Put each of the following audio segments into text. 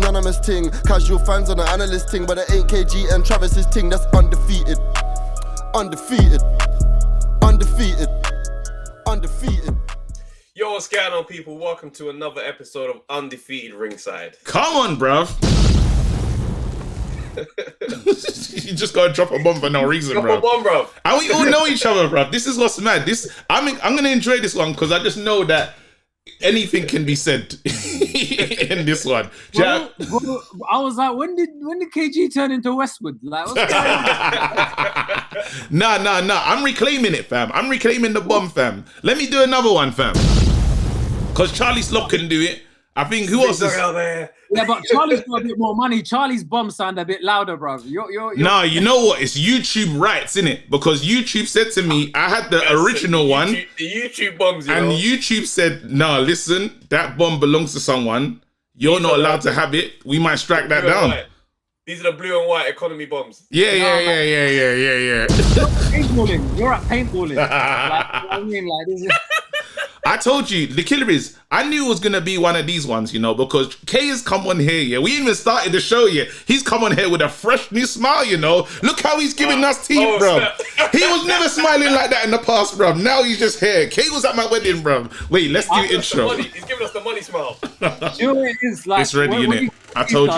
unanimous ting. Casual fans on the analyst ting, but it ain't KG and Travis's ting. That's undefeated. Undefeated. Undefeated. Undefeated. Yo, what's going on, people? Welcome to another episode of Undefeated Ringside. Come on, bruv. You just gotta drop a bomb for no reason, Drop bruv. a bomb, bruv. And we all know each other, bruv. This is what's mad. I'm gonna enjoy this one because I just know that anything can be said in this one. Bro, I was like, when did KG turn into Westwood? Like, what's going on? Nah. I'm reclaiming it, fam. I'm reclaiming the bomb, fam. Let me do another one, fam. Because Charlie Slop can do it. I think who else is out there? Yeah, but Charlie's got a bit more money. Charlie's bombs sound a bit louder, bro. No, you know what? It's YouTube rights, innit? Because YouTube said to me, I had the original one. The YouTube bombs, And YouTube said, no, listen, that bomb belongs to someone. You're not allowed to have it. We might strike that down. These are the blue and white economy bombs. Yeah. You're paintballing. You're at paintballing. Like, I mean, like, this is... I told you, the killer is, I knew it was going to be one of these ones, you know, because Kay has come on here, yeah. We even started the show, yeah. He's come on here with a fresh new smile, you know. Look how he's giving us teeth, bro. He was never smiling like that in the past, bro. Now he's just here. Kay was at my wedding, bro. Wait, let's do intro. He's giving us the money smile. You know what it is? Like, it's ready, innit? I told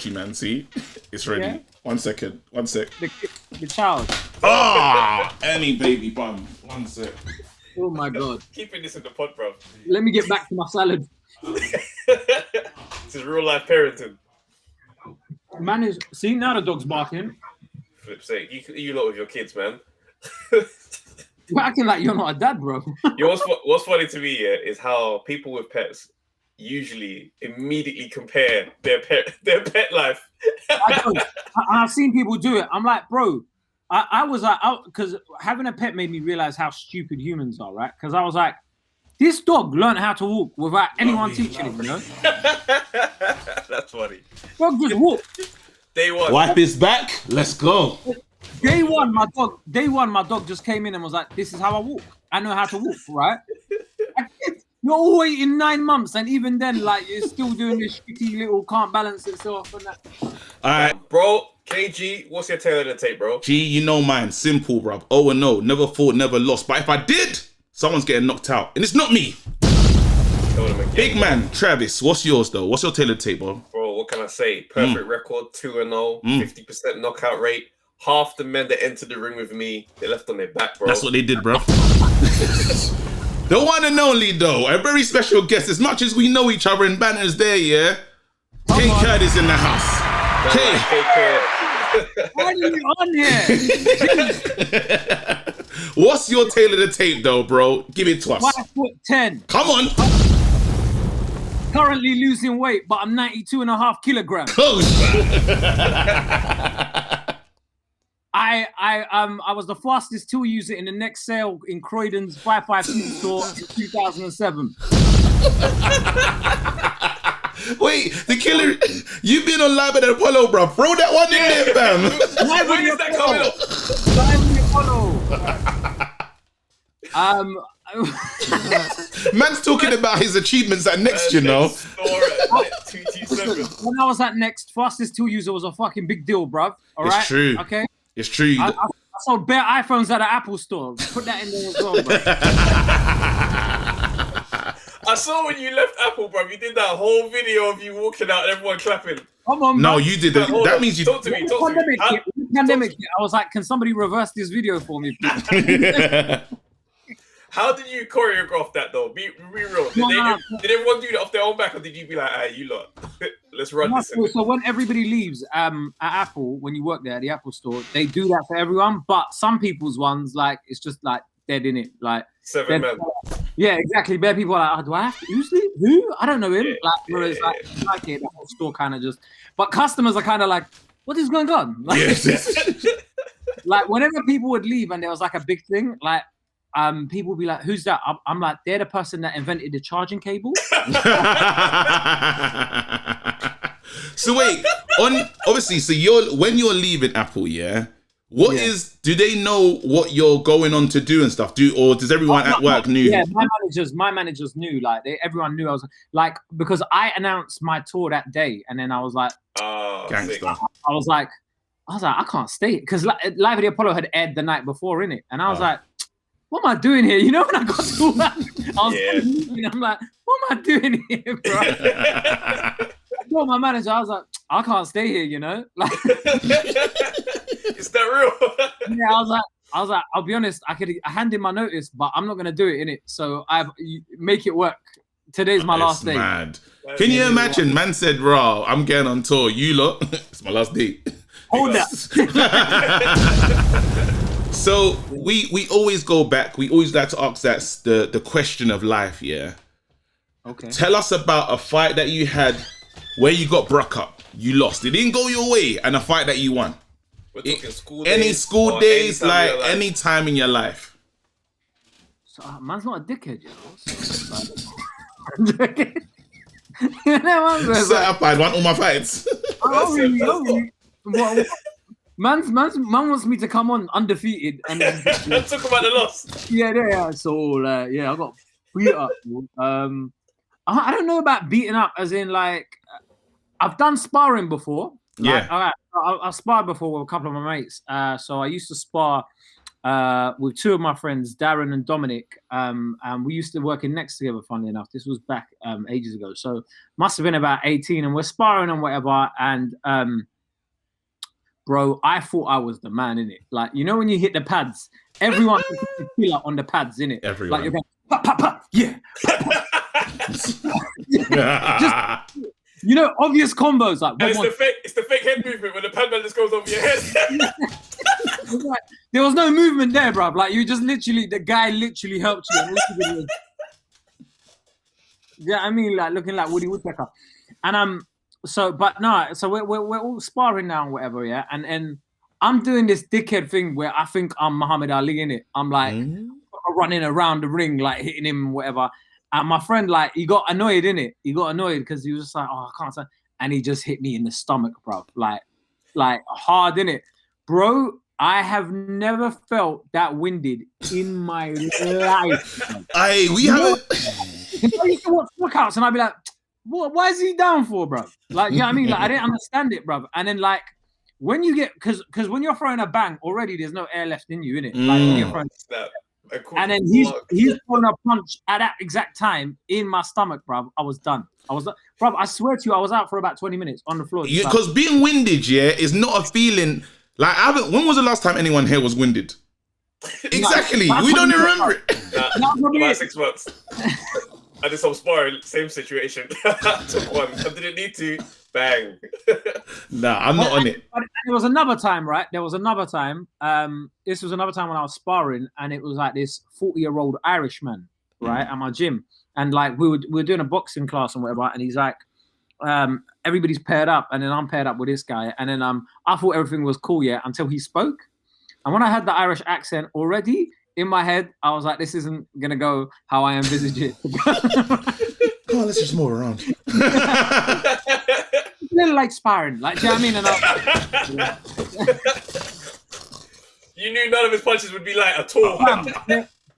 you, man. See? It's ready. Yeah? 1 second. 1 sec. The child. Any baby bum. 1 sec. Oh my God. Keeping this in the pod, bro. Let me get back to my salad. This is real life parenting. Man is... See, now the dog's barking. Flip's sake. You lot with your kids, man. You're acting like you're not a dad, bro. You know, what's funny to me, yeah, is how people with pets usually immediately compare their pet life. I've seen people do it. I'm like, bro, I was like, because having a pet made me realize how stupid humans are, right? Because I was like, this dog learned how to walk without anyone teaching him, you know? That's funny. Dog just walked. Day one. Wipe his back. Let's go. Day one, my dog just came in and was like, this is how I walk. I know how to walk, right? You're all waiting 9 months, and even then, like, you're still doing this shitty little can't balance itself and that. All right. Bro, KG, what's your tail of the tape, bro? G, you know mine. Simple, bruv. 0-0. Never fought, never lost. But if I did, someone's getting knocked out. And it's not me. Big man, Travis, what's yours, though? What's your tail of the tape, bro? Bro, what can I say? Perfect record, 2-0, 50% knockout rate. Half the men that entered the ring with me, they left on their back, bro. That's what they did, bro. The one and only, though, a very special guest. As much as we know each other and banter's there, yeah? KaeKurd is in the house. KaeKurd. Why are you on here? What's your tail of the tape, though, bro? Give it to us. 5'10". Come on. Currently losing weight, but I'm 92.5 kilograms. I was the fastest tool user in the next sale in Croydon's 552 store in 2007. Wait, the killer, you've been on Live at the Apollo, bro. Throw that one in there, fam. When is that coming up? Man's talking about his achievements at Next, you know. When I was at Next, fastest tool user was a fucking big deal, bruv. All right? It's true. Okay. It's true. I sold bare iPhones at the Apple store. Put that in there as well, bro. I saw when you left Apple, bro. You did that whole video of you walking out and everyone clapping. Come on, no, bro. you did that. That means you. Talk to me. Pandemic. I was like, can somebody reverse this video for me, please? How did you choreograph that, though? Be real. Did everyone do that off their own back, or did you be like, "Hey, you lot, let's run this"? So when everybody leaves at Apple, when you work there at the Apple store, they do that for everyone. But some people's ones, like, it's just like dead in it, like 7 men. Yeah, exactly. Bare people are like, oh, do I have to use it? Who? I don't know him. Yeah, whereas like it, the whole store kind of just. But customers are kind of like, what is going on? Like, like whenever people would leave and there was like a big thing, like. People would be like, who's that? I'm like, they're the person that invented the charging cable. So wait, obviously, so when you're leaving Apple, yeah, Do they know what you're going on to do and stuff? Or does everyone at work knew? Yeah, my managers knew. Like everyone knew I was like, because I announced my tour that day, and then I was like, gangster. I was like, I can't stay because Live at the Apollo had aired the night before, innit? And I was like, what am I doing here? You know, when I got to work, I was I'm like, what am I doing here, bro? I told my manager, I was like, I can't stay here, you know? Like, is that real? Yeah, I was like, I'll be honest, I hand in my notice, but I'm not gonna do it, innit? So make it work. Today's my last day. Mad. Can you imagine? Man said, "Raw, I'm getting on tour. You lot, it's my last day." Hold up. So we always go back. We always like to ask the question of life. Yeah. Okay. Tell us about a fight that you had where you got broke up. You lost. It didn't go your way, and a fight that you won. We're talking school any days, school days, like any time in your life. So, man's not a dickhead, you know. Certified, want all my fights. Man wants me to come on undefeated and talk about the loss. Yeah. So I got beat up. I don't know about beating up, as in like I've done sparring before. Like, all right, I sparred before with a couple of my mates. So I used to spar with two of my friends, Darren and Dominic. And we used to work in next together, funnily enough. This was back ages ago. So must have been about 18, and we're sparring and whatever. And bro, I thought I was the man, innit? Like, you know when you hit the pads, everyone can feel on the pads, innit? Everyone. Like you're going, pa, pa, pa, yeah. Just, you know, obvious combos like. And it's the fake head movement when the pad man just goes over your head. Like, there was no movement there, bro. Like you just the guy literally helped you. Yeah, I mean, like looking like Woody Woodpecker, and so we're all sparring now and whatever, yeah, and I'm doing this dickhead thing where I think I'm Muhammad Ali in it. I'm like running around the ring, like hitting him, whatever. And my friend, like, he got annoyed, innit? He got annoyed because he was just like, oh, I can't say. And he just hit me in the stomach, bro. Like hard, innit? Bro, I have never felt that winded in my life. I used to watch workouts and I'd be like, what? Why is he down for, bro? Like, you know what I mean? Like, I didn't understand it, bro. And then, like, when you get, because when you're throwing a bang, already there's no air left in you, innit? Like, when you're throwing and then he's throwing a punch at that exact time in my stomach, bruv. I was done. Bruv, I swear to you, I was out for about 20 minutes on the floor. Because being winded, is not a feeling. Like, when was the last time anyone here was winded? Exactly. We don't even remember it. About 6 months. I did some sparring, same situation. Took one. I didn't need to. Bang. Nah, I'm not on it. There was another time, right? This was another time when I was sparring, and it was like this 40-year-old Irishman, right, at my gym. And like we were doing a boxing class and whatever, and he's like, everybody's paired up, and then I'm paired up with this guy. And then I thought everything was cool, until he spoke. And when I had the Irish accent already in my head, I was like, this isn't gonna go how I envisage it. Come on, let's just move around. A little like sparring, like, do you know what I mean? You knew none of his punches would be like at all.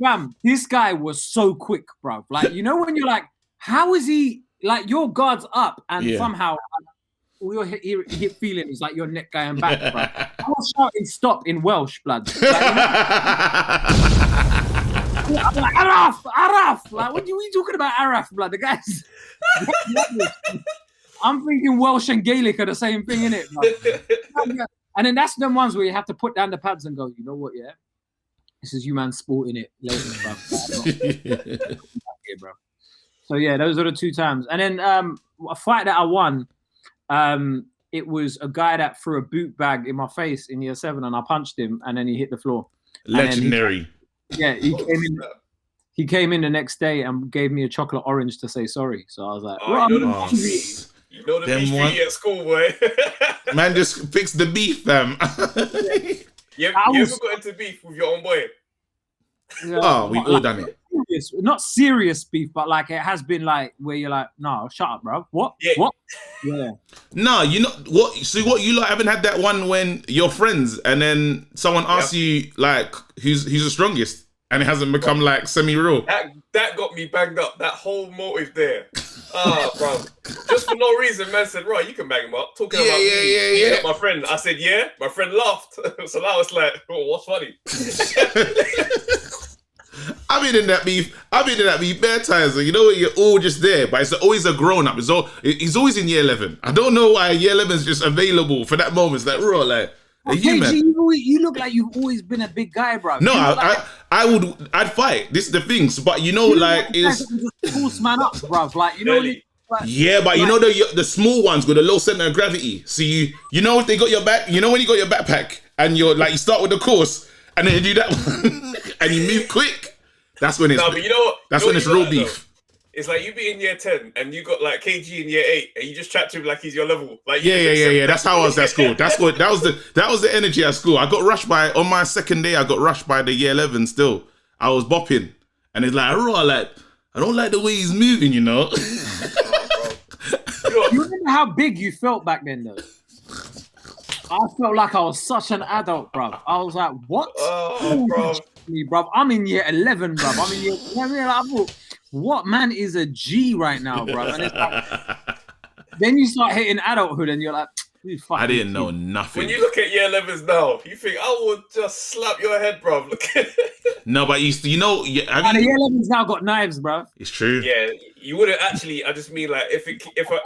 Bam, this guy was so quick, bro. Like, you know when you're like, how is he? Like, your guard's up, and somehow all your hip feeling is like your neck going back, bro. I was shouting stop in Welsh, blood. Like, I'm like, Araf! Like, what are we talking about, Araf, blood? The guys. I'm thinking Welsh and Gaelic are the same thing, innit? And then that's the ones where you have to put down the pads and go, you know what, this is you man sporting it later, bro. So yeah, those are the 2 times. And then a fight that I won, it was a guy that threw a boot bag in my face in year 7, and I punched him, and then he hit the floor. Legendary. He came in the next day and gave me a chocolate orange to say sorry. So I was like, you know the beef you eat at school, boy. Man, just fix the beef, fam. You ever got into beef with your own boy? Oh, we've all done it. Not serious beef, but like it has been like where you're like, no, shut up, bro. What? Yeah. What? Yeah. No, you know what? So what you lot haven't had that one when you're friends and then someone asks you like, who's the strongest, and it hasn't become like semi-real. That got me banged up. That whole motive there. Bro. Just for no reason, man said, right, you can bang him up. Talking about me, my friend. I said, yeah. My friend laughed. So now it's like, oh, what's funny? I've been in that beef bare times. You know, you're all just there, but it's always a grown up. He's always in year 11. I don't know why year 11 is just available for that moment. It's like, raw, like, you look like you've always been a big guy, bro. No, I'd fight. This is the things, but you know, like, it's force man up, bro. Like, you know. Really? Yeah, but you know the small ones with a low center of gravity. So you know if they got your back. You know when you got your backpack and you're like you start with the course and then you do that one and you move quick. That's when it's. No, but you know what? That's when it's real beef. It's like you be in year 10 and you got like KG in year 8 and you just chat to him like he's your level. Like yeah. That's how I was at school. That was the energy at school. I got rushed on my second day. I got rushed by the year 11. Still, I was bopping, and it's like, I don't like the way he's moving. You know. You remember how big you felt back then, though? I felt like I was such an adult, bruv. I was like, what? Oh, bruv. I'm in year 11, bruv. I'm in year 11. I thought, what man is a G right now, bruv? And it's like, then you start hitting adulthood and you're like, I didn't know nothing. When you look at year 11s now, you think, I would just slap your head, bruv. Look at it. No, but you know, the year 11s now got knives, bruv. It's true. Yeah, you wouldn't actually. I just mean like if I.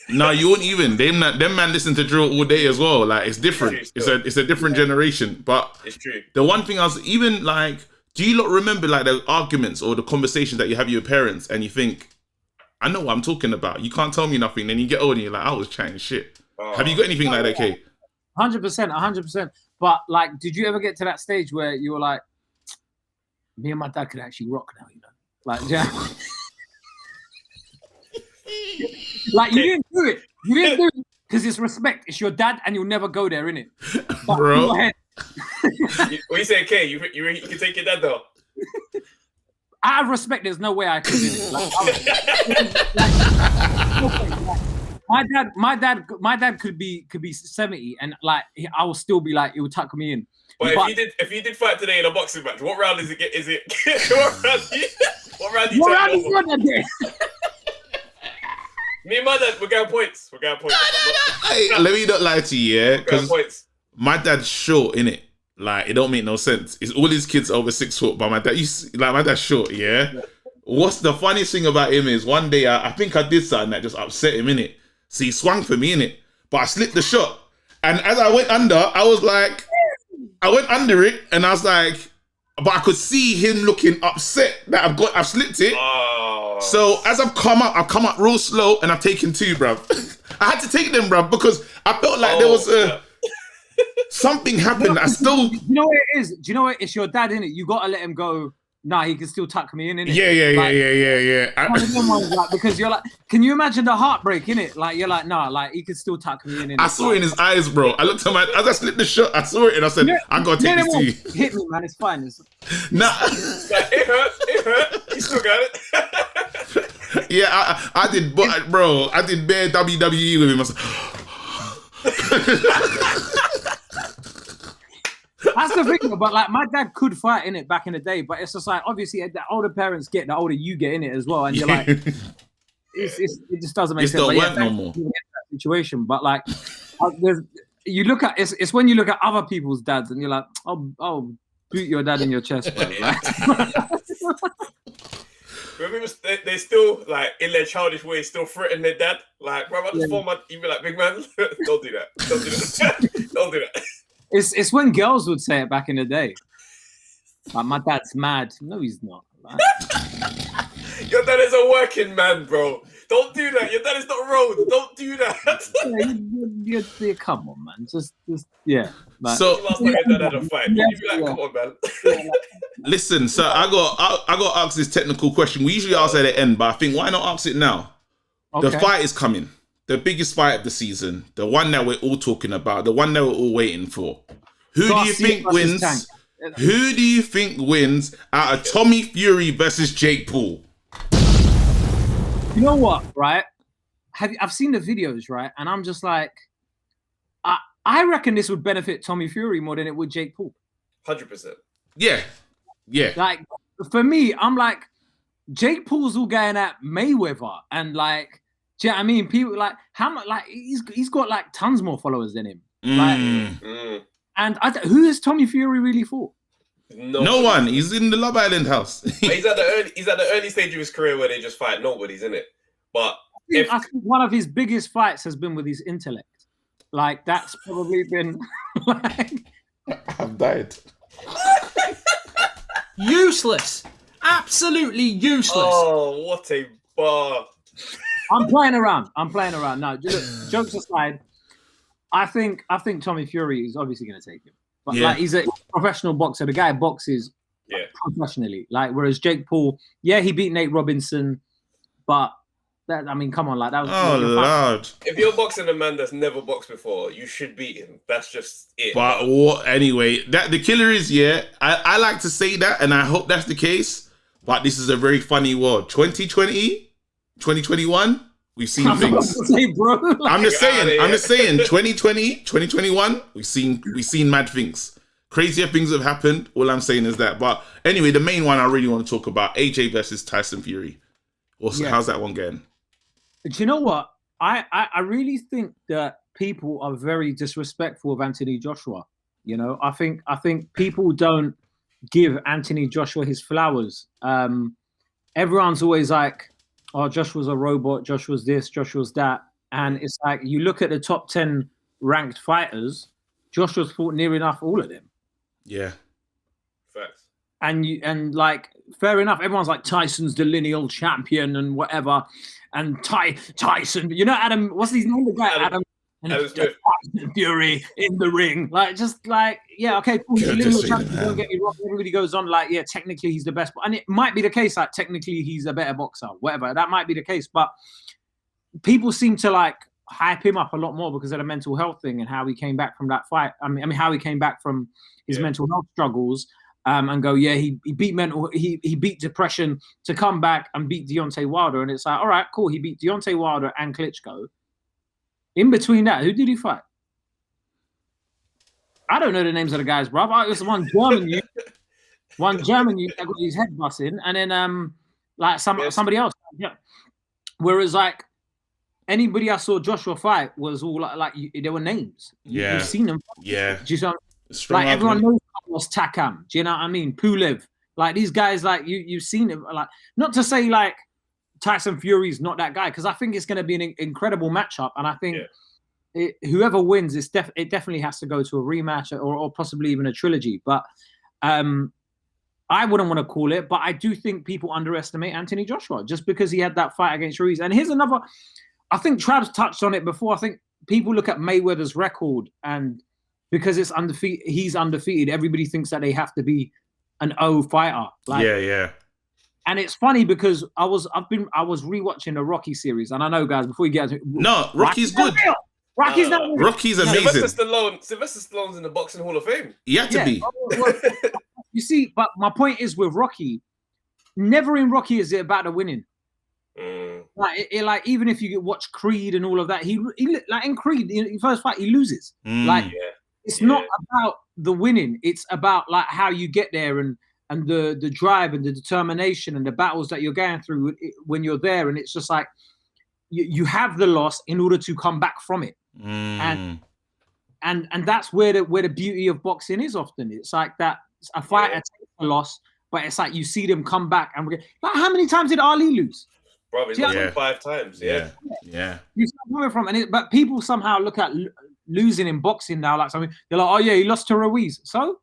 No, you won't even. Them man listen to drill all day as well. Like it's different. It's a different generation. But it's true. The one thing I was even like, do you lot remember like the arguments or the conversations that you have with your parents and you think, I know what I'm talking about. You can't tell me nothing. Then you get older and you're like, I was chatting shit. Have you got anything like that, Kay? 100%. But like, did you ever get to that stage where you were like, me and my dad could actually rock now, you know? Like, yeah. Like, you didn't do it. You didn't do it because it's respect. It's your dad and you'll never go there, innit? But bro. Go ahead. What you say, Kay? You can take your dad though? Out of respect, there's no way I could do it. My dad could be 70 and like I will still be like it would tuck me in. But if you did fight today in a boxing match, what round is it? What round is it? Me and my dad, we're going points. Hey, let me not lie to you, yeah? Because my dad's short, innit? Like it don't make no sense. It's all his kids over 6 foot, but my dad's short, yeah? What's the funniest thing about him is one day I think I did something that just upset him, innit? So he swung for me, innit? But I slipped the shot. And as I went under, I went under it and I was like, but I could see him looking upset that I've slipped it. Oh. So as I've come up real slow and I've taken 2, bruv. I had to take them, bruv, because I felt like there was something happened. I still. Do you know what it is? Do you know what? It's your dad, innit? You gotta let him go. Nah, he can still tuck me in, innit? Yeah. Because you're like, can you imagine the heartbreak, innit? Like, you're like, nah, like, he can still tuck me in, innit? I saw it in his eyes, bro. I looked at him, as I slipped the shot, I saw it and I said, I gotta take this to you. Hit me, man, it's fine. Nah. It hurt. You still got it. Yeah, I did, bro, I did bare WWE with him. I said, that's the thing, but like my dad could fight in it back in the day, but it's just like obviously the older parents get, the older you get in it as well, and you're like, it just doesn't make sense. Don't work no more. Situation, but like, you look at it's when you look at other people's dads and you're like, oh, boot your dad in your chest, bro. Like, remember, they still like in their childish way, still threaten their dad. Like, bro, I just form you be like, big man, don't do that. Don't do that. It's when girls would say it back in the day. Like, my dad's mad. No, he's not. Like, your dad is a working man, bro. Don't do that. Your dad is not road. Don't do that. Yeah, come on, man. Just yeah. Like, so last time your dad had a fight, you'd be like, come on, man. Listen, so I got to ask this technical question. We usually ask it at the end, but I think why not ask it now? Okay. The fight is coming. The biggest fight of the season, the one that we're all talking about, the one that we're all waiting for. Who do you think wins? Who do you think wins out of Tommy Fury versus Jake Paul? You know what, right? I've seen the videos, right? And I'm just like, I reckon this would benefit Tommy Fury more than it would Jake Paul. 100%. Yeah. Like, for me, I'm like, Jake Paul's all going at Mayweather, and like, do you know what I mean? People like how much? Like, he's got like tons more followers than him. And who is Tommy Fury really for? No one. He's in the Love Island house. He's at the early stage of his career where they just fight nobodies, isn't it? But I think one of his biggest fights has been with his intellect. Like, that's probably been like, I've died. Useless. Absolutely useless. Oh, what a bar. I'm playing around. No, look, jokes aside, I think Tommy Fury is obviously going to take him. But like, he's a professional boxer. The guy boxes professionally. Like, whereas Jake Paul, he beat Nate Robinson, but that, I mean, come on, like that was. Oh Lord! If you're boxing a man that's never boxed before, you should beat him. That's just it. But anyway, that the killer is I like to say that, and I hope that's the case. But this is a very funny world. 2020, 2021. We've seen things. I'm just saying. 2020, 2021. We've seen mad things. Crazier things have happened. All I'm saying is that. But anyway, the main one I really want to talk about: AJ versus Tyson Fury. How's that one going? Do you know what? I really think that people are very disrespectful of Anthony Joshua. You know, I think people don't give Anthony Joshua his flowers. Everyone's always like, oh, Joshua's a robot, Joshua's this, Joshua's that. And it's like, you look at the top 10 ranked fighters, Joshua's fought near enough all of them. Yeah. Facts. And like, fair enough, everyone's like, Tyson's the lineal champion and whatever. And Tyson, you know, Adam, what's his name? The guy, Adam. And Tyson Fury in the ring. Like, just like, yeah, okay, cool. He's a lineal champion, don't get me wrong. Everybody goes on like, yeah, technically he's the best. And it might be the case, like, technically he's a better boxer, whatever. That might be the case. But people seem to like hype him up a lot more because of the mental health thing and how he came back from that fight. I mean, how he came back from his mental health struggles. And go, he beat depression to come back and beat Deontay Wilder. And it's like, all right, cool. He beat Deontay Wilder and Klitschko. In between that, who did he fight? I don't know the names of the guys, bro. It was one German youth that got his head busting, and then like somebody else. Yeah. Whereas like anybody I saw Joshua fight was all like there were names. Yeah. You've seen them. Yeah. Do you know? Like everyone knows was Takam. Do you know what I mean? Pulev. Like these guys, like you've seen it. Like, not to say like Tyson Fury's not that guy, because I think it's going to be an incredible matchup, and I think whoever wins, it definitely has to go to a rematch or possibly even a trilogy. But I wouldn't want to call it, but I do think people underestimate Anthony Joshua just because he had that fight against Ruiz. And here's another. I think Trav's touched on it before. I think people look at Mayweather's record and. Because it's undefeated, he's undefeated. Everybody thinks that they have to be an O fighter. Like, yeah. And it's funny because I was rewatching the Rocky series, and I know, guys, before you get into Rocky's good. Rocky's not real. Rocky's amazing. Sylvester Stallone's in the Boxing Hall of Fame. He had to be. You see, but my point is with Rocky, never in Rocky is it about the winning. Like even if you watch Creed and all of that, he like in Creed, in first fight he loses. It's not about the winning. It's about like how you get there and the drive and the determination and the battles that you're going through when you're there. And it's just like you have the loss in order to come back from it. And that's where the beauty of boxing is often. It's like that a fighter takes a loss, but it's like you see them come back. And like, how many times did Ali lose? Probably 5 times. Yeah. You start coming from, but people somehow look at losing in boxing now like something. They're like, oh yeah, he lost to Ruiz. So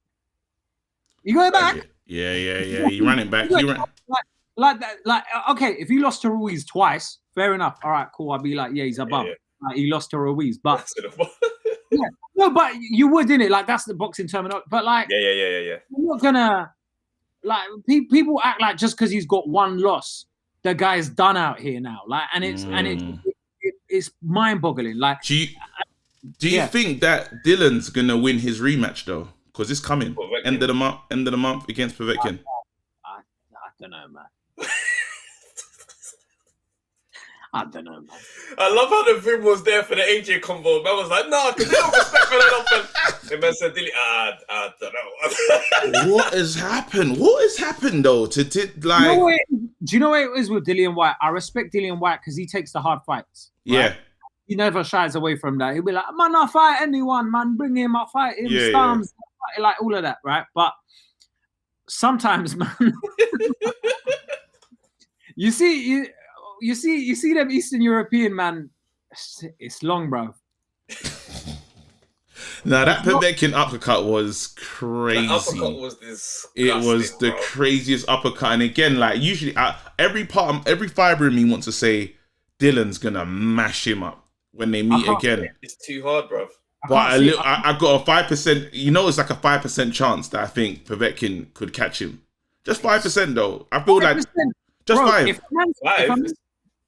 you go back. Yeah. He ran it back. Like that. Like okay, if he lost to Ruiz twice, fair enough. All right, cool. I'd be like, yeah, he's above. Like, he lost to Ruiz, but no, but you would, innit? Like that's the boxing terminology. But like, yeah. You're not gonna like people act like just because he's got one loss, the guy's done out here now. Like, and it's mind-boggling. Like, do you think that Dylan's gonna win his rematch though? Because it's coming. Povetkin. End of the month against Povetkin. I don't know, man. I don't know, man. I love how the Vim was there for the AJ convo. Man was like, nah, because they don't respect me enough. And the man said, Dilly, I don't know. What has happened? What has happened though? Do you know what it is with Dillian White? I respect Dillian White because he takes the hard fights. Right? Yeah. He never shies away from that. He'll be like, man, I'll fight anyone, man. Bring him, I'll fight him. Storms, like all of that, right? But sometimes, man, you see them Eastern European, man, it's long, bro. Now that Povetkin uppercut was crazy. That uppercut was disgusting. It was the craziest uppercut. And again, like usually every fiber in me wants to say Dylan's gonna mash him up when they meet again. It's too hard, bro. But I got a 5%, it's like a 5% chance that I think Povetkin could catch him. Just 5% though. I feel 5%. Like just bro, 5.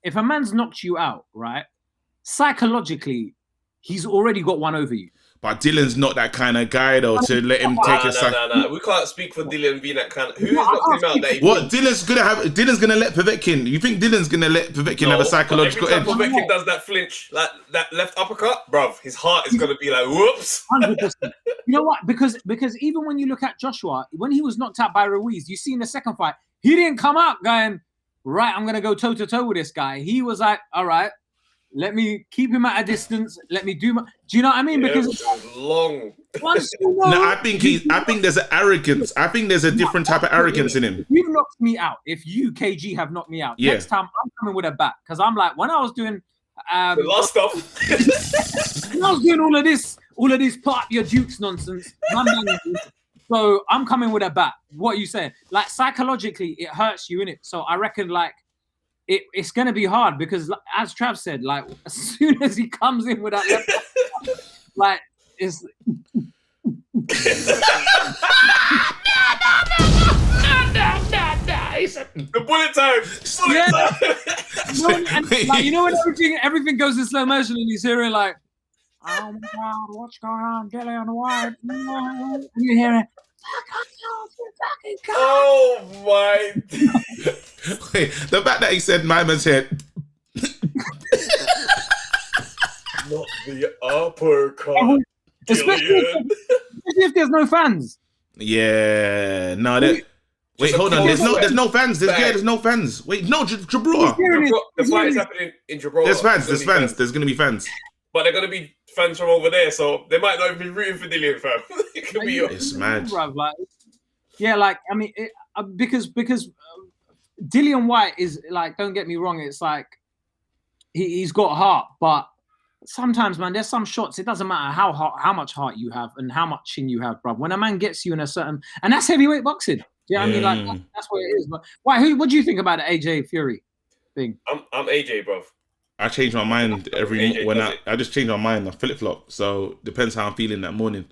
If a man's knocked you out, right, psychologically, he's already got one over you. But Dylan's not that kind of guy, though, to let him take a sack. No. We can't speak for Dylan being that kind of... Who has knocked him out? What? Dylan's going to let Povetkin... You think Dylan's going to let Povetkin have a psychological edge? Every time Povetkin does that flinch, like that left uppercut, bruv, his heart is going to be like, whoops. 100%. You know what? Because even when you look at Joshua, when he was knocked out by Ruiz, you see in the second fight, he didn't come out going, right, I'm going to go toe-to-toe with this guy. He was like, all right, let me keep him at a distance. Let me do my... Do you know what I mean? Because it's long. No, I think there's an arrogance. I think there's a different type of arrogance in him. You've knocked me out. If you, KG, have knocked me out, next time I'm coming with a bat. Because I'm like, when I was doing... the last stuff. When I was doing all of this put up your dukes nonsense. So I'm coming with a bat. What are you saying? Like, psychologically, it hurts you, innit? So I reckon, like, it's going to be hard because, as Trav said, like, as soon as he comes in with that left, like, it's... The bullet time! When everything goes in slow motion and he's hearing, like, oh my God, what's going on? Dilly on the wire. And you hear it. Oh my! Wait, the fact that he said my man's head. Not the uppercut. Especially if there's no fans. Yeah, no. Wait, hold on. There's no fans. There's no fans. Wait, no, Gibraltar. The fight is happening in Gibraltar. There's fans. There's gonna be fans. But they're gonna be fans from over there, so they might not even be rooting for Dillian, fam. It could be it's mad. Because Dillian White is like, don't get me wrong, it's like he's got heart, but sometimes, man, there's some shots. It doesn't matter how much heart you have and how much chin you have, bruv. When a man gets you in a certain, and that's heavyweight boxing. Yeah, I mean, like that's what it is. But why? What do you think about the AJ Fury thing? I'm AJ, bruv. I change my mind I just change my mind. I flip flop. So depends how I'm feeling that morning.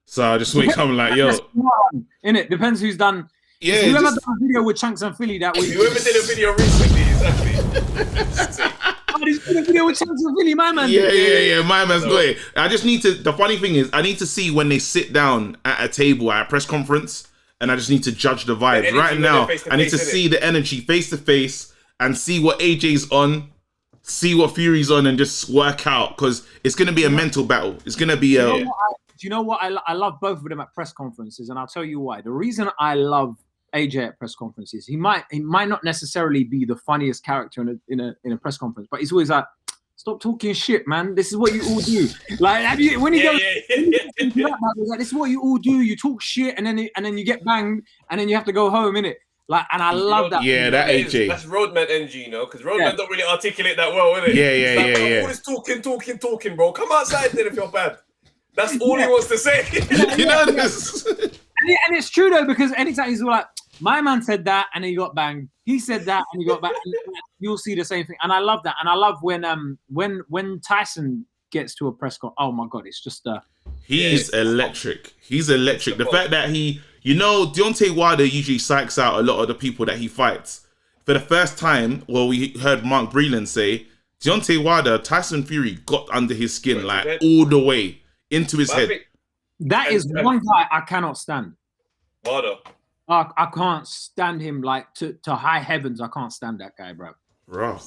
So I just wake up like, yo, in it depends who's done. Yeah, whoever done a video with Chunks and Philly that week. Whoever did a video recently, exactly. He's did a video with Chunks and Philly, my man. Yeah. My man's got it. I just need to. The funny thing is, I need to see when they sit down at a table at a press conference, and I just need to judge the vibes right now. I need to see the energy face to face and see what AJ's on. See what Fury's on and just work out, because it's going to be a mental battle. It's going to be a... Do you know what? I love both of them at press conferences, and I'll tell you why. The reason I love AJ at press conferences, he might not necessarily be the funniest character in a press conference, but he's always like, stop talking shit, man. This is what you all do. Like, when he goes, this is what you all do. You talk shit, and then you get banged, and then you have to go home, innit? Like, and I love that. Yeah, that AJ. That's Roadman energy, you know, because Roadman don't really articulate that well, innit? Yeah. All this talking, bro. Come outside then if you're bad. That's all he wants to say. You know this. And it's true though, because anytime he's all like, my man said that and he got banged. He said that and he got banged. You'll see the same thing. And I love that. And I love when Tyson gets to a press con. Oh my God, it's just He's electric. He's electric. The fact that Deontay Wilder usually psychs out a lot of the people that he fights. For the first time, we heard Mark Breland say, Deontay Wilder, Tyson Fury got under his skin, like all the way into his head. That is one guy I cannot stand. Wada. I can't stand him like to high heavens. I can't stand that guy, bro. Bro.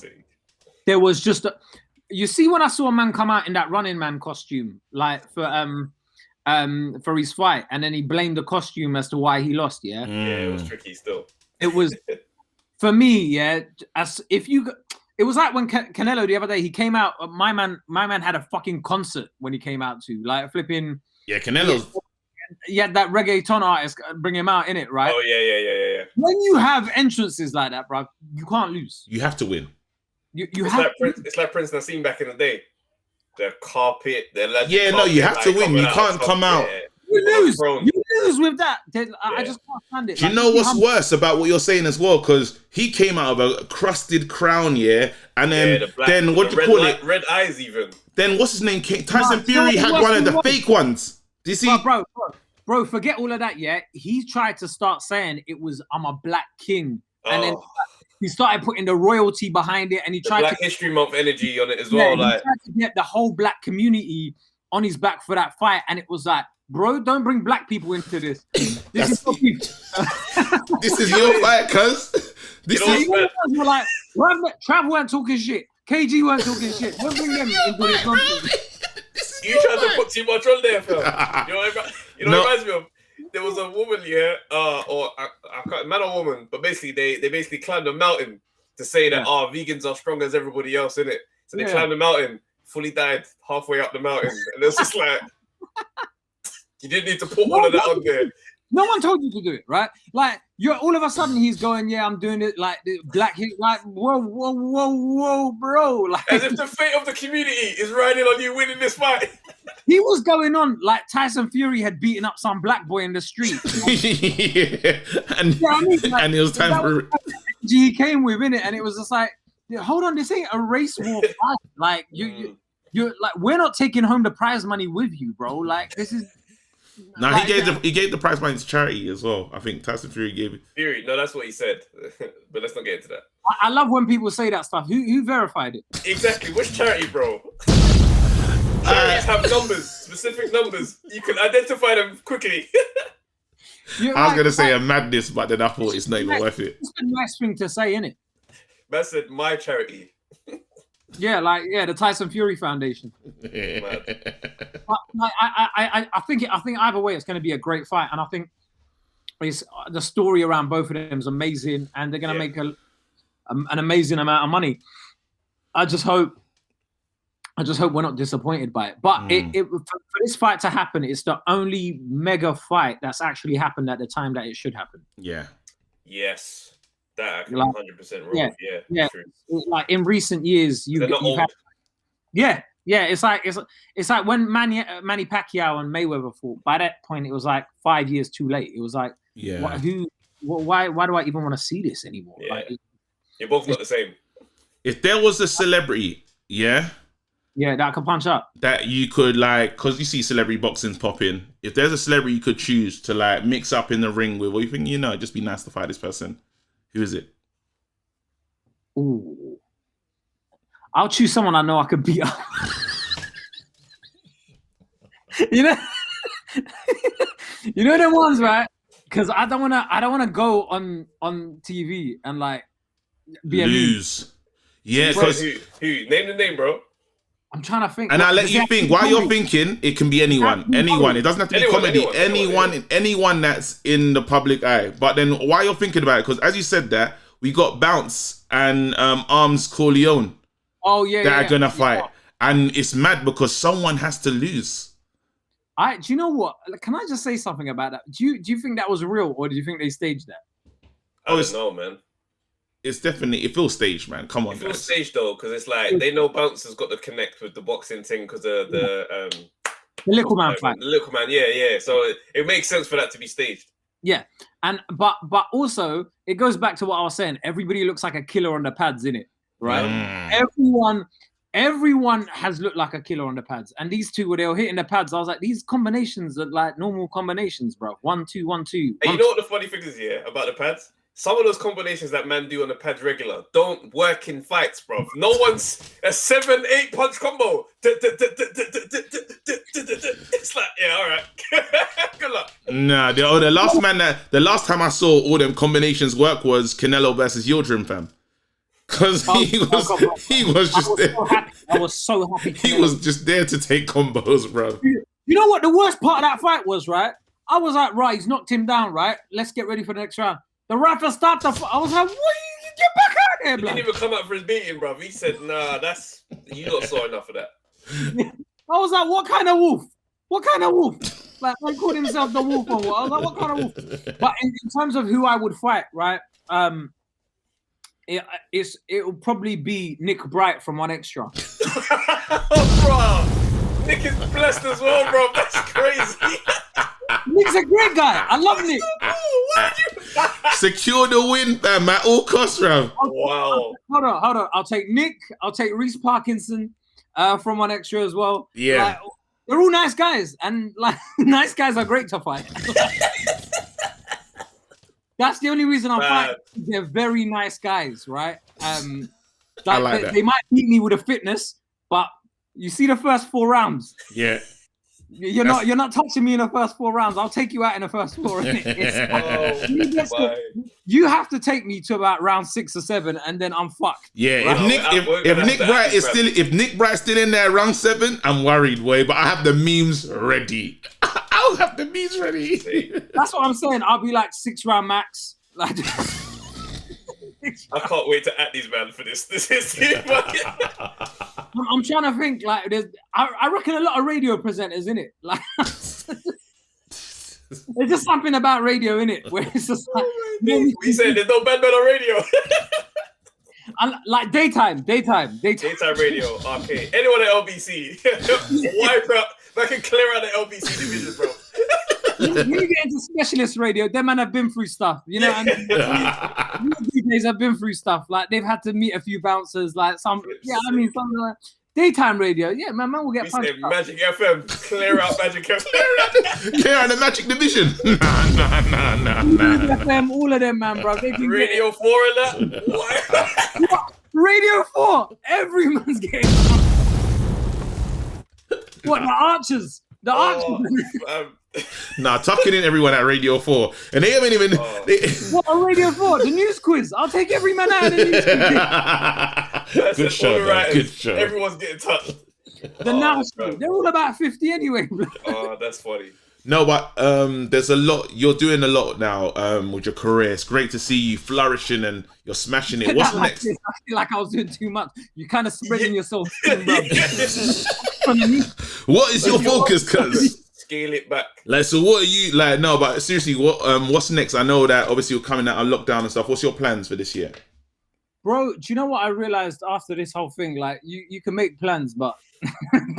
There was just you see when I saw a man come out in that Running Man costume, like for his fight, and then he blamed the costume as to why he lost. Yeah, it was tricky. Still, it was for me. Yeah, it was like when Canelo the other day he came out. My man had a fucking concert when he came out too, like flipping. Yeah, Canelo's. You had that reggaeton artist bring him out in it, right? Oh yeah. When you have entrances like that, bro, you can't lose. You have to win. It's like Prince Nassim back in the day. The carpet, you have to win. You can't come out. You lose. You lose with that. I just can't stand it. Do you know what's worse about what you're saying as well? Because he came out of a crusted crown, and then what do you call it? Red eyes, even. Then what's his name? Tyson Fury had one of the fake ones. Do you see? Bro, forget all of that. Yeah, he tried to start saying it was I'm a black king, and then he started putting the royalty behind it, and he tried Black History Month energy on it as well. He tried to get the whole black community on his back for that fight, and it was like, bro, don't bring black people into this. This is your fight, cuz. We're like, Trav weren't talking shit. KG weren't talking shit. Don't bring them into this nonsense. You tried to put too much on there, fam. You know what reminds me of? There was a woman, or man or woman, but basically they basically climbed a mountain to say that vegans are strong as everybody else, innit? So they climbed the mountain, fully died halfway up the mountain, and it's just like you didn't need to put all of that on there. No one told you to do it, right? Like you're all of a sudden he's going, I'm doing it like the black. Like whoa, bro! Like as if the fate of the community is riding on you winning this fight. He was going on like Tyson Fury had beaten up some black boy in the street. And it was time for he came with it, and it was just like, hold on, this ain't a race war fight. Like you're like, we're not taking home the prize money with you, bro. Like this is. No, he gave the prize money to charity as well. I think Tyson Fury gave it. Fury, no, that's what he said. But let's not get into that. I love when people say that stuff. Who verified it? Exactly. Which charity, bro? Charities have numbers, specific numbers. You can identify them quickly. I was gonna say a madness, but then I thought it's not even worth it. It's a nice thing to say, innit? Man said my charity. The Tyson Fury Foundation. But, I think either way it's going to be a great fight, and I think the story around both of them is amazing, and they're going to make an amazing amount of money. I just hope we're not disappointed by it. But for this fight to happen, it's the only mega fight that's actually happened at the time that it should happen. Yeah. Yes. That I can 100% wrong. Yeah. Like in recent years, they're not old. It's like when Manny Pacquiao and Mayweather fought. By that point, it was like 5 years too late. It was like, why do I even want to see this anymore? Yeah. Like, you're both not the same. If there was a celebrity, that could punch up, that you could like, because you see celebrity boxing pop in. If there's a celebrity you could choose to like mix up in the ring with, or you think it'd just be nice to fight this person. Who is it? Ooh. I'll choose someone I know I could beat up. You know the ones, right? Because I don't wanna go on TV and like be lose. Yeah, because who? Name the name, bro. I'm trying to think. And I'll let you think. While you're thinking, it can be anyone. Anyone. It doesn't have to be comedy. Anyone that's in the public eye. But then while you're thinking about it, because as you said that, we got Bounce and Arms Corleone. Oh, yeah. That are going to fight. And it's mad because someone has to lose. Do you know what? Can I just say something about that? Do you think that was real, or do you think they staged that? I don't know, man. It's definitely, it feels staged, man. Come on, it feels staged though, because it's like they know Bounce has got to connect with the boxing thing because of the little man fight. The little man, yeah. So it makes sense for that to be staged. Yeah, and but also it goes back to what I was saying. Everybody looks like a killer on the pads, innit? Right? Everyone has looked like a killer on the pads, and these two, they were hitting the pads. I was like, these combinations are like normal combinations, bro. 1, 2, 1, 2. And you know what the funny thing is, about the pads? Some of those combinations that man do on the pads regular don't work in fights, bro. No one's a 7-8 punch combo. It's like, all right. Nah, the last time I saw all them combinations work was Canelo versus Yildirim, fam. Because he was just there. I was so happy. He was just there to take combos, bro. You know what the worst part of that fight was, right? I was like, right, he's knocked him down, right? Let's get ready for the next round. The ref started the fight. I was like, what? You get back out there, bro. He didn't even come out for his beating, bro. He said, nah, you not saw enough of that. I was like, what kind of wolf? What kind of wolf? Like, they called himself the wolf or what? I was like, what kind of wolf? But in terms of who I would fight, right? It will probably be Nick Bright from One Extra. Oh, bro. Nick is blessed as well, bro. That's crazy. Nick's a great guy. I love Nick. Secure the win, fam, at all costs, bro. Wow. Hold on. I'll take Nick. I'll take Reese Parkinson from One Extra as well. Yeah. Like, they're all nice guys. And like nice guys are great to fight. That's the only reason I'm fighting. They're very nice guys, right? I like that. They might beat me with a fitness, but you see the first 4 rounds. Yeah. You're not touching me in the first 4 rounds. I'll take you out in the first 4. You have to take me to about round 6 or 7, and then I'm fucked. Yeah, right? if Nick Bright's still in there round 7, I'm worried, boy. But I have the memes ready. I'll have the memes ready. That's what I'm saying. I'll be like 6 round max. Like, I can't wait to at these man for this. This is I'm trying to think. Like, I reckon a lot of radio presenters in it. Like, there's just something about radio in it where it's just like. We said there's no bad men on radio. Like daytime radio. Okay, anyone at LBC, wipe out. I can clear out the LBC division, bro. When you get into specialist radio, them man have been through stuff. You know, and DJs have been through stuff. Like they've had to meet a few bouncers. Like something like daytime radio. Yeah, man will get punched up. Magic FM, clear out Magic FM. Clear out the Magic division. Nah. FM, all of them, man, bro. They can Radio 4 and that. What? Radio 4. Everyone's getting. What, the Archers? The Archers. Nah, tucking in everyone at Radio 4. And they haven't even... What, on Radio 4? The news quiz. I'll take every man out of the news quiz. Good show, man. Good show. Everyone's getting touched. The national. They're all about 50 anyway. Oh, that's funny. No, but there's a lot. You're doing a lot now with your career. It's great to see you flourishing and you're smashing it. What's next? I feel like I was doing too much. You're kind of spreading yourself thin, bro. What is your focus, cuz? Scale it back. Like, so what are you like? No, but seriously, what's next? I know that obviously you're coming out of lockdown and stuff. What's your plans for this year, bro? Do you know what I realized after this whole thing? Like, you can make plans, but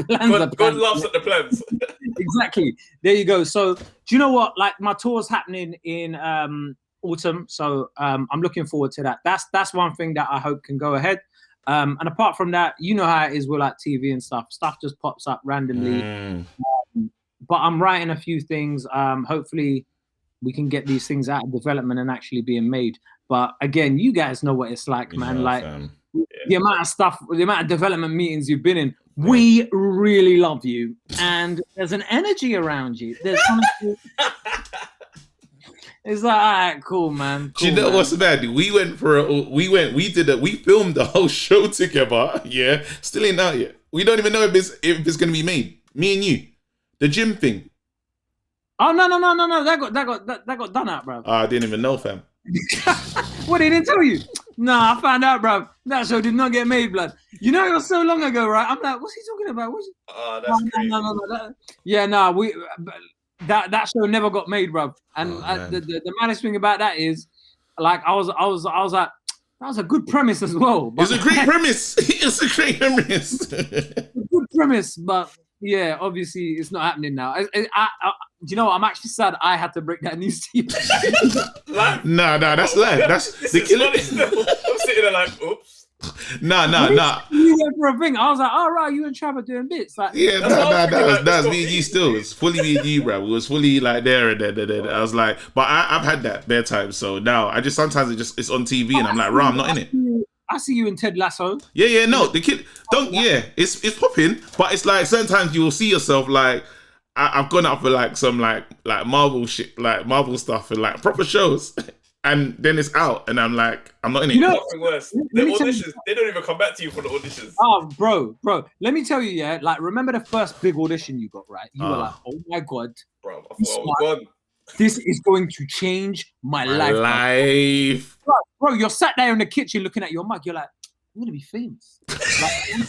plans God laughs at the plans. Exactly. There you go. So, do you know what? Like, my tour's happening in autumn, so I'm looking forward to that. That's one thing that I hope can go ahead. And apart from that, you know how it is with like TV and stuff. Stuff just pops up randomly. But I'm writing a few things. Hopefully we can get these things out of development and actually being made. But again, you guys know what it's like, man. Like the amount of stuff, the amount of development meetings you've been in. We really love you. And there's an energy around you. There's honestly... It's like, all right, cool, man. Cool, do you know what's bad? We filmed the whole show together. Yeah. Still ain't out yet. We don't even know if it's gonna be made. Me and you. The gym thing. Oh no! That got done out, bro. I didn't even know, fam. What, they didn't tell you? Nah, I found out, bro. That show did not get made, blood. You know, it was so long ago, right? I'm like, what's he talking about? That's crazy. That show never got made, bro. And the maddest thing about that is, like, I was like, that was a good premise as well. It's a great premise. It's a great premise. Good premise, but. Yeah, obviously it's not happening now. Do you know what? I'm actually sad I had to break that news to you. Nah, that's live. That's the killer. I'm sitting there like, oops. Nah. You went for a thing. I was like, all right, you and Trevor doing bits. Like, yeah, that was me and you still. It's fully me and you, bro. We was fully like there and then. I was like, but I've had that bare time. So now I just sometimes it's on TV and I'm like, I'm not in it. I see you in Ted Lasso. Yeah, no, the kid it's popping, but it's like sometimes you will see yourself like, I've gone out for like some like Marvel shit, like Marvel stuff and like proper shows, and then it's out, and I'm like, I'm not in it. You know, Nothing worse. The auditions, they don't even come back to you for the auditions. Oh, bro, let me tell you, yeah. Like, remember the first big audition you got, right? You were like, oh my god, bro, I thought I was gone. This is going to change my life. Bro, you're sat there in the kitchen looking at your mug. You're like, I'm gonna be famous. Like,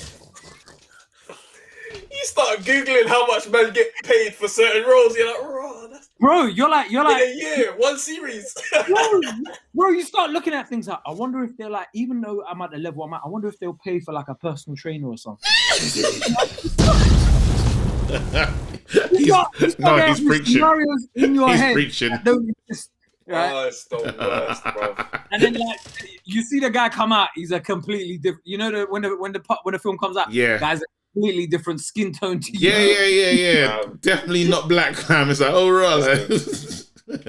you start googling how much men get paid for certain roles. You're like, bro, you're like, in a year, one series. bro, you start looking at things like, I wonder if they're like, even though I'm at the level I'm at, I wonder if they'll pay for like a personal trainer or something. He's preaching. In your He's head preaching. Right? Oh, it's the worst, bro. And then like you see the guy come out, he's a completely different. You know, when the film comes out, guys. Completely different skin tone to you. Yeah. Definitely not black, fam. It's like, oh, right.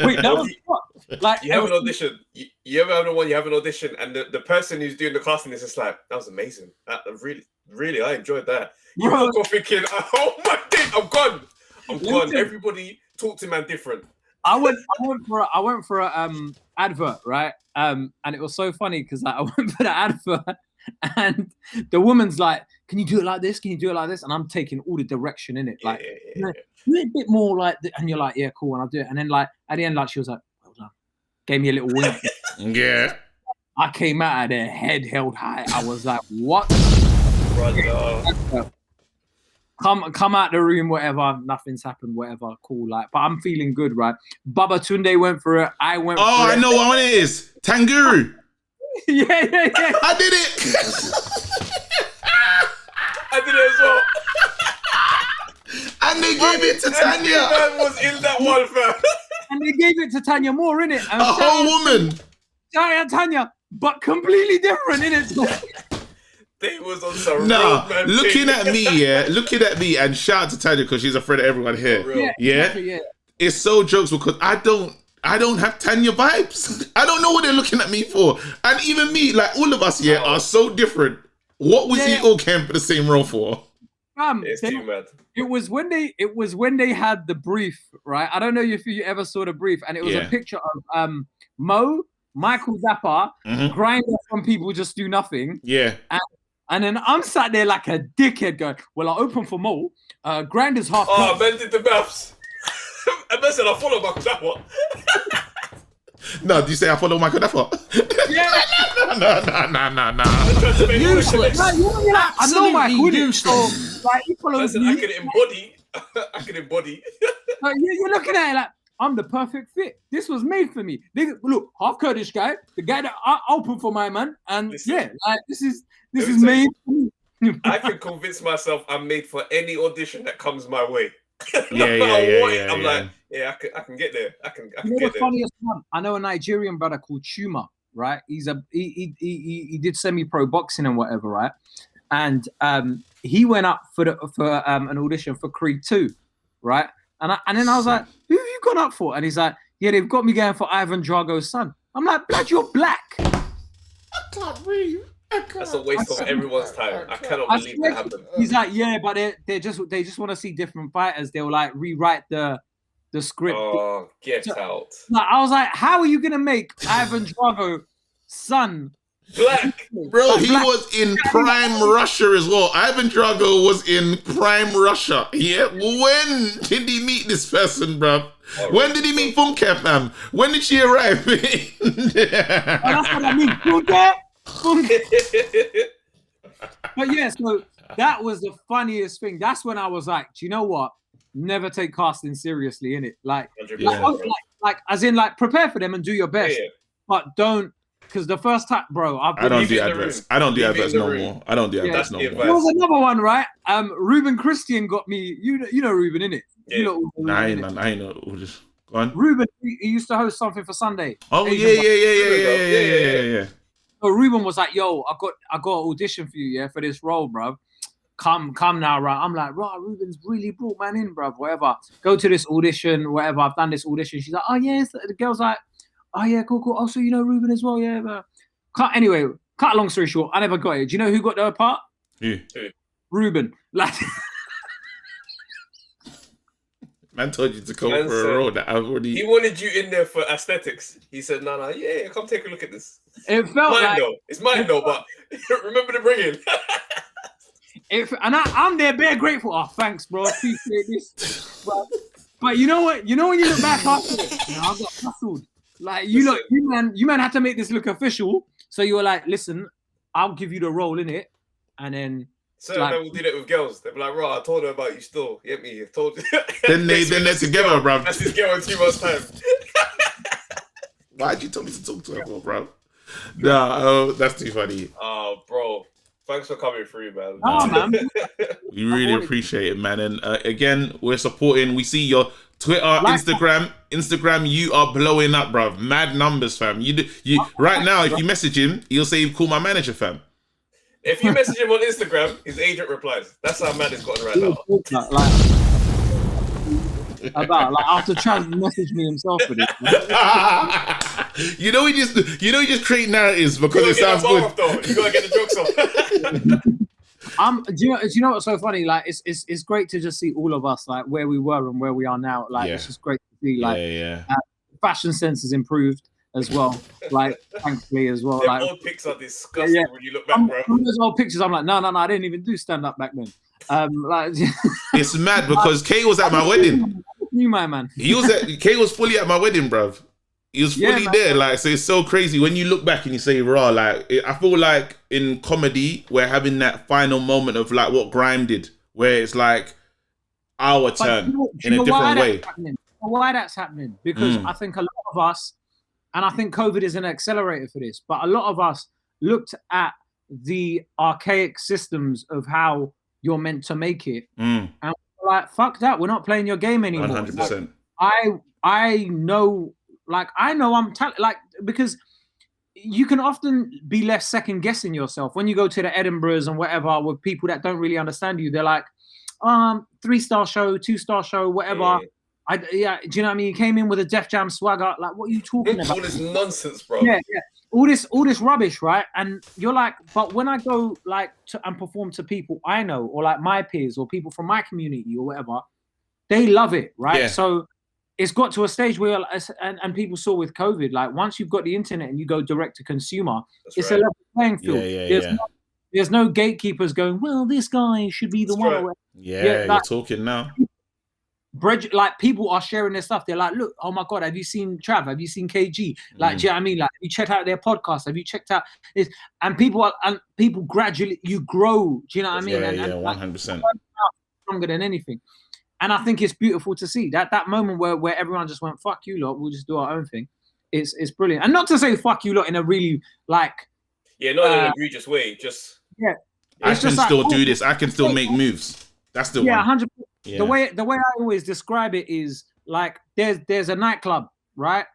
Wait, that was what? Like, you have an audition. You ever have the one you have an audition, and the person who's doing the casting is just like, that was amazing. That really, I enjoyed that. You walk off thinking, oh my God, I'm gone. Everybody talk to man different. I went for a advert, right? And it was so funny because like, I went for the advert. And the woman's like, can you do it like this? Can you do it like this? And I'm taking all the direction in it. Like, do it a bit more like, and you're like, yeah, cool. And I'll do it. And then like, at the end, like, she was like, well done. Gave me a little wink. Yeah. I came out of there, head held high. I was like, what? Come out the room, whatever. Nothing's happened, whatever. Cool. Like, but I'm feeling good, right? Baba Tunde went for it. I went for it. Oh, I know what one it is. Tanguru. Yeah. I did it. I did it as well. And they gave it to Tanya. Man was in that one, fam. And they gave it to Tanya Moore, innit? A whole woman. Tanya, but completely different, innit? They was on some looking at me, and shout out to Tanya because she's a friend of everyone here. Yeah. It's so jokes because I don't have Tanya vibes. I don't know what they're looking at me for. And even me, like all of us are so different. What was he all came for the same role for? It's too mad. It was when they had the brief, right? I don't know if you ever saw the brief, and it was a picture of Mo, Michael Zappa, Grinder from People Just Do Nothing. Yeah. And then I'm sat there like a dickhead going, well, I open for Mo. Grinder's half. Oh, man did the maths. And then said, I follow Michael Zappa. No, do you say I follow Michael Zappa? Yeah. No. Useless. I know Michael. Useless. Like, he follows me. I can embody. You're looking at it like, I'm the perfect fit. This was made for me. Look, half Kurdish guy, the guy that I open for my man. And this is made for me. I can convince myself I'm made for any audition that comes my way. I'm like, I can get there. I can get there. Funniest one? I know a Nigerian brother called Chuma, right? He did semi-pro boxing and whatever, right? And he went up for an audition for Creed 2, right? And then I was like, who have you gone up for? And he's like, yeah, they've got me going for Ivan Drago's son. I'm like, blood, you're black. I can't breathe. That's a waste of everyone's time. I cannot believe that happened. He's like, yeah, but they just want to see different fighters. They'll like rewrite the script. Oh, get out! Like, I was like, how are you gonna make Ivan Drago son black? Bro, he was in prime Russia as well. Ivan Drago was in prime Russia. Yeah, when did he meet this person, bro? When did he meet Funke, fam? When did she arrive? That's what I mean. Funke. But yeah, so that was the funniest thing. That's when I was like, do you know what? Never take casting seriously, innit? Like as in, like, prepare for them and do your best, but don't, because the first time, bro, I don't do adverts. I don't do adverts no more. I don't do adverts no more. There was another one, right? Ruben Christian got me. You know Ruben, innit? Yeah. You know, I ain't know. Just go on. Ruben, he used to host something for Sunday. Oh yeah. So Ruben was like, "Yo, I got an audition for you, yeah, for this role, bro. Come now, right?" I'm like, "Right, Ruben's really brought man in, bro. Whatever. Go to this audition, whatever. I've done this audition." She's like, "Oh yeah." The girl's like, "Oh yeah, cool. Oh, so you know Ruben as well, yeah." But anyway, cut a long story short, I never got it. Do you know who got the part? Yeah. Ruben. Like, Man told you to come Man for a said- road that I've already. He wanted you in there for aesthetics. He said, "No, yeah, come take a look at this. It felt Mine like though. It's mine though, but remember the bringing." I'm there, bare grateful. Oh, thanks, bro. Appreciate this. But you know what? You know when you look back after it, I got hustled. Like you man had to make this look official. So you were like, listen, I'll give you the role in it, and then. Certain men will do that with girls. They'll be like, "Right, I told her about you still. Get me. I told you." Then they're together, bruv. That's his girl in 2 months' time. Why'd you tell me to talk to her for, bruv? Nah, that's too funny. Oh, bro. Thanks for coming through, man. Oh, man. We really appreciate it, man. And again, we're supporting. We see your Twitter, Instagram. You are blowing up, bruv. Mad numbers, fam. You right now. If you message him, he'll say, "Call my manager, fam." If you message him on Instagram, his agent replies. That's how mad it's gotten right now. Like after Trav messaged me himself for this. You know, he just create narratives because it sounds good. You gotta get the jokes off. Do you know what's so funny? Like it's great to just see all of us like where we were and where we are now. Like it's just great to see like fashion sense has improved as well. Like thankfully as well. Them like old pics are disgusting when you look back, bro. Those old pictures, I'm like, no, I didn't even do stand up back then. Like It's mad because K was at my wedding. You my man. K was fully at my wedding, bruv. He was fully there. Like, so it's so crazy when you look back and you say, raw, like, I feel like in comedy, we're having that final moment of like what Grime did, where it's like our turn in a different way. Why that's happening? Because I think a lot of us, and I think COVID is an accelerator for this, but a lot of us looked at the archaic systems of how you're meant to make it. And we're like, fuck that, we're not playing your game anymore. 100%. I know I'm like, because you can often be left second guessing yourself when you go to the Edinburghs and whatever with people that don't really understand you. They're like, 3-star show, 2-star show, whatever. Do you know what I mean? You came in with a Def Jam swagger. Like, what are you talking about? All this nonsense, bro. Yeah. All this rubbish, right? And you're like, but when I go like and perform to people I know, or like my peers, or people from my community, or whatever, they love it, right? Yeah. So it's got to a stage where, and people saw with COVID, like once you've got the internet and you go direct to consumer, it's a level playing field. There's no gatekeepers going, well, this guy should be the one. Right. Yeah, you're talking now. Like people are sharing their stuff. They're like, look, oh my God, have you seen Trav? Have you seen KG? Like, do you know what I mean? Like, have you checked out their podcast? Have you checked out this? And people gradually, you grow. Do you know what I mean? Yeah, and 100%. Stronger than anything. And I think it's beautiful to see that moment where everyone just went, fuck you lot, we'll just do our own thing. It's brilliant. And not to say fuck you lot in a really like, not in an egregious way, just I can still do this. I can still make moves. That's the one. 100%. Yeah. The way I always describe it is like there's a nightclub, right?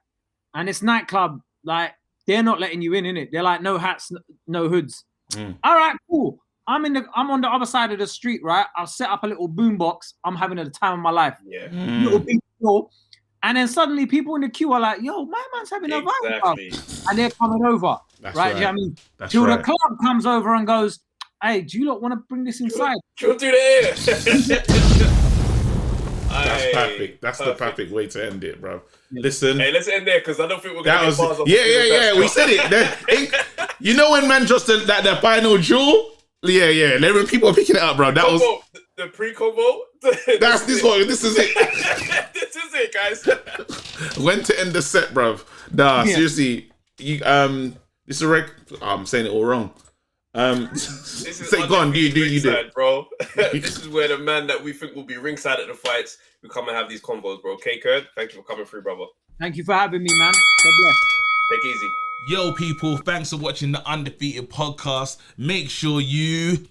And this nightclub, like they're not letting you in it. They're like, no hats, no hoods. All right, cool. I'm on the other side of the street, right? I'll set up a little boombox. I'm having the time of my life. Yeah. Little big door. And then suddenly people in the queue are like, yo, my man's having a vibe. And they're coming over. That's right? Do you know what I mean? That's Till right. the club comes over and goes, hey, do you lot want to bring this inside? Do you do that? That's perfect. That's the perfect way to end it, bro. Listen. Hey, let's end there because I don't think we're going to get bars off. Yeah. We said it. You know when man just that final jewel? Yeah. When people are picking it up, bro. That was the pre-combo. That's this one. This is it. This is it, guys. When to end the set, bro? Nah, seriously. You this is a I'm saying it all wrong. This is go on, you do, ringside, bro. This is where the man that we think will be ringside at the fights will come and have these convos, bro. KaeKurd, thank you for coming through, brother. Thank you for having me, man. God bless. Take it easy. Yo, people, thanks for watching the Undefeated Podcast. Make sure you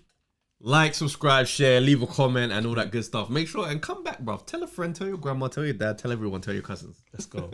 like, subscribe, share, leave a comment, and all that good stuff. Make sure and come back, bruv. Tell a friend, tell your grandma, tell your dad, tell everyone, tell your cousins. Let's go.